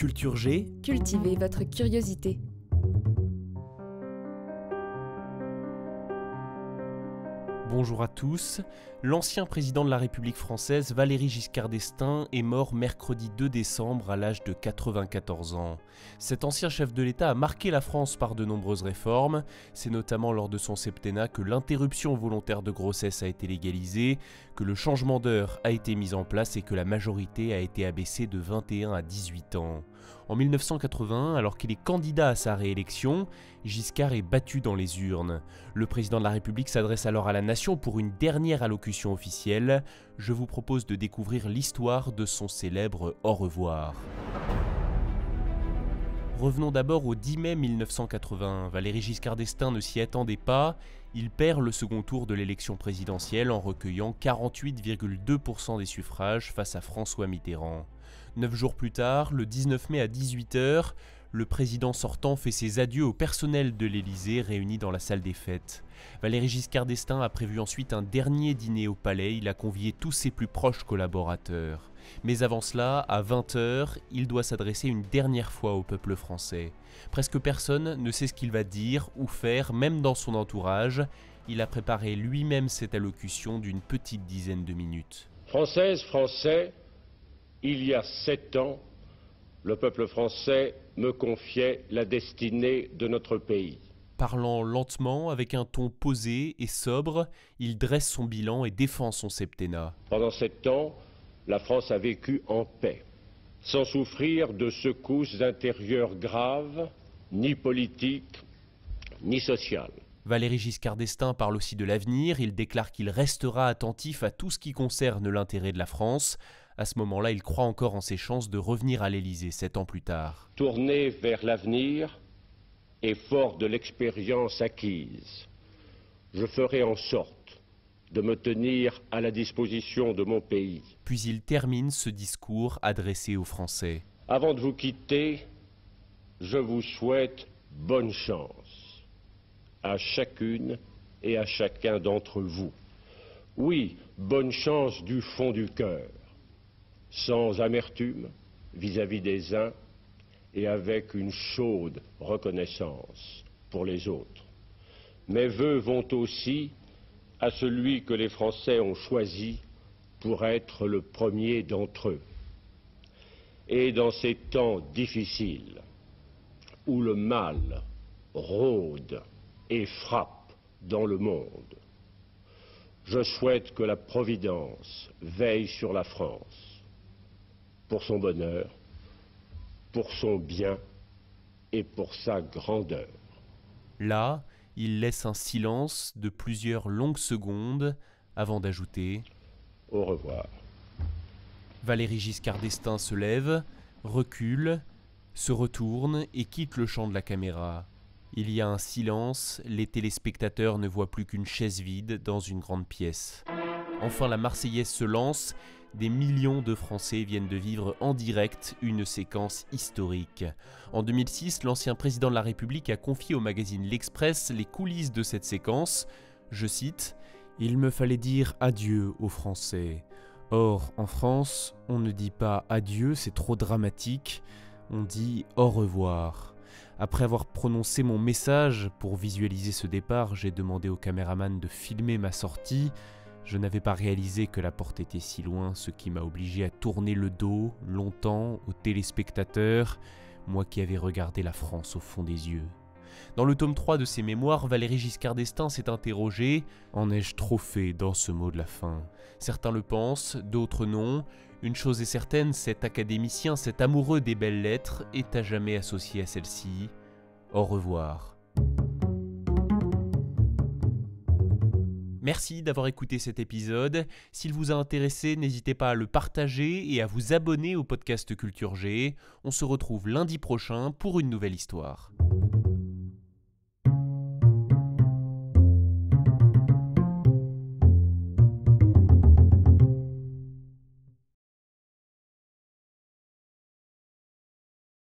Culture G, cultivez votre curiosité. bonjour à tous. L'ancien président de la République française, Valéry Giscard d'Estaing, est mort mercredi 2 décembre à l'âge de 94 ans. Cet ancien chef de l'État a marqué la France par de nombreuses réformes. C'est notamment lors de son septennat que l'interruption volontaire de grossesse a été légalisée, que le changement d'heure a été mis en place et que la majorité a été abaissée de 21 à 18 ans. En 1980, alors qu'il est candidat à sa réélection, Giscard est battu dans les urnes. Le président de la République s'adresse alors à la nation pour une dernière allocution officielle. Je vous propose de découvrir l'histoire de son célèbre « Au revoir ». Revenons d'abord au 10 mai 1980. Valéry Giscard d'Estaing ne s'y attendait pas. Il perd le second tour de l'élection présidentielle en recueillant 48,2% des suffrages face à François Mitterrand. 9 jours plus tard, le 19 mai à 18 h, le président sortant fait ses adieux au personnel de l'Élysée réuni dans la salle des fêtes. Valéry Giscard d'Estaing a prévu ensuite un dernier dîner au palais. Il a convié tous ses plus proches collaborateurs. Mais avant cela, à 20 h, il doit s'adresser une dernière fois au peuple français. Presque personne ne sait ce qu'il va dire ou faire, même dans son entourage. Il a préparé lui-même cette allocution d'une petite dizaine de minutes. Françaises, Français, il y a 7 ans, le peuple français me confiait la destinée de notre pays. Parlant lentement, avec un ton posé et sobre, il dresse son bilan et défend son septennat. Pendant 7 ans, la France a vécu en paix, sans souffrir de secousses intérieures graves, ni politiques, ni sociales. Valéry Giscard d'Estaing parle aussi de l'avenir. Il déclare qu'il restera attentif à tout ce qui concerne l'intérêt de la France. À ce moment-là, il croit encore en ses chances de revenir à l'Élysée 7 ans plus tard. Tourné vers l'avenir et fort de l'expérience acquise, je ferai en sorte de me tenir à la disposition de mon pays. Puis il termine ce discours adressé aux Français. Avant de vous quitter, je vous souhaite bonne chance à chacune et à chacun d'entre vous. Oui, bonne chance du fond du cœur, sans amertume vis-à-vis des uns et avec une chaude reconnaissance pour les autres. Mes vœux vont aussi à celui que les Français ont choisi pour être le premier d'entre eux. Et dans ces temps difficiles, où le mal rôde et frappe dans le monde, je souhaite que la Providence veille sur la France, pour son bonheur, pour son bien et pour sa grandeur. Là, il laisse un silence de plusieurs longues secondes avant d'ajouter « Au revoir ». Valéry Giscard d'Estaing se lève, recule, se retourne et quitte le champ de la caméra. Il y a un silence, les téléspectateurs ne voient plus qu'une chaise vide dans une grande pièce. Enfin, la Marseillaise se lance. Des millions de Français viennent de vivre en direct une séquence historique. En 2006, l'ancien président de la République a confié au magazine L'Express les coulisses de cette séquence. Je cite « Il me fallait dire adieu aux Français. Or, en France, on ne dit pas adieu, c'est trop dramatique. On dit au revoir. Après avoir prononcé mon message, pour visualiser ce départ, j'ai demandé au caméraman de filmer ma sortie. Je n'avais pas réalisé que la porte était si loin, ce qui m'a obligé à tourner le dos longtemps aux téléspectateurs, moi qui avais regardé la France au fond des yeux. » Dans le tome 3 de ses mémoires, Valéry Giscard d'Estaing s'est interrogé « En ai-je trop fait dans ce mot de la fin ?» Certains le pensent, d'autres non. Une chose est certaine, cet académicien, cet amoureux des belles lettres, est à jamais associé à celle-ci. Au revoir. Merci d'avoir écouté cet épisode. S'il vous a intéressé, n'hésitez pas à le partager et à vous abonner au podcast Culture G. On se retrouve lundi prochain pour une nouvelle histoire.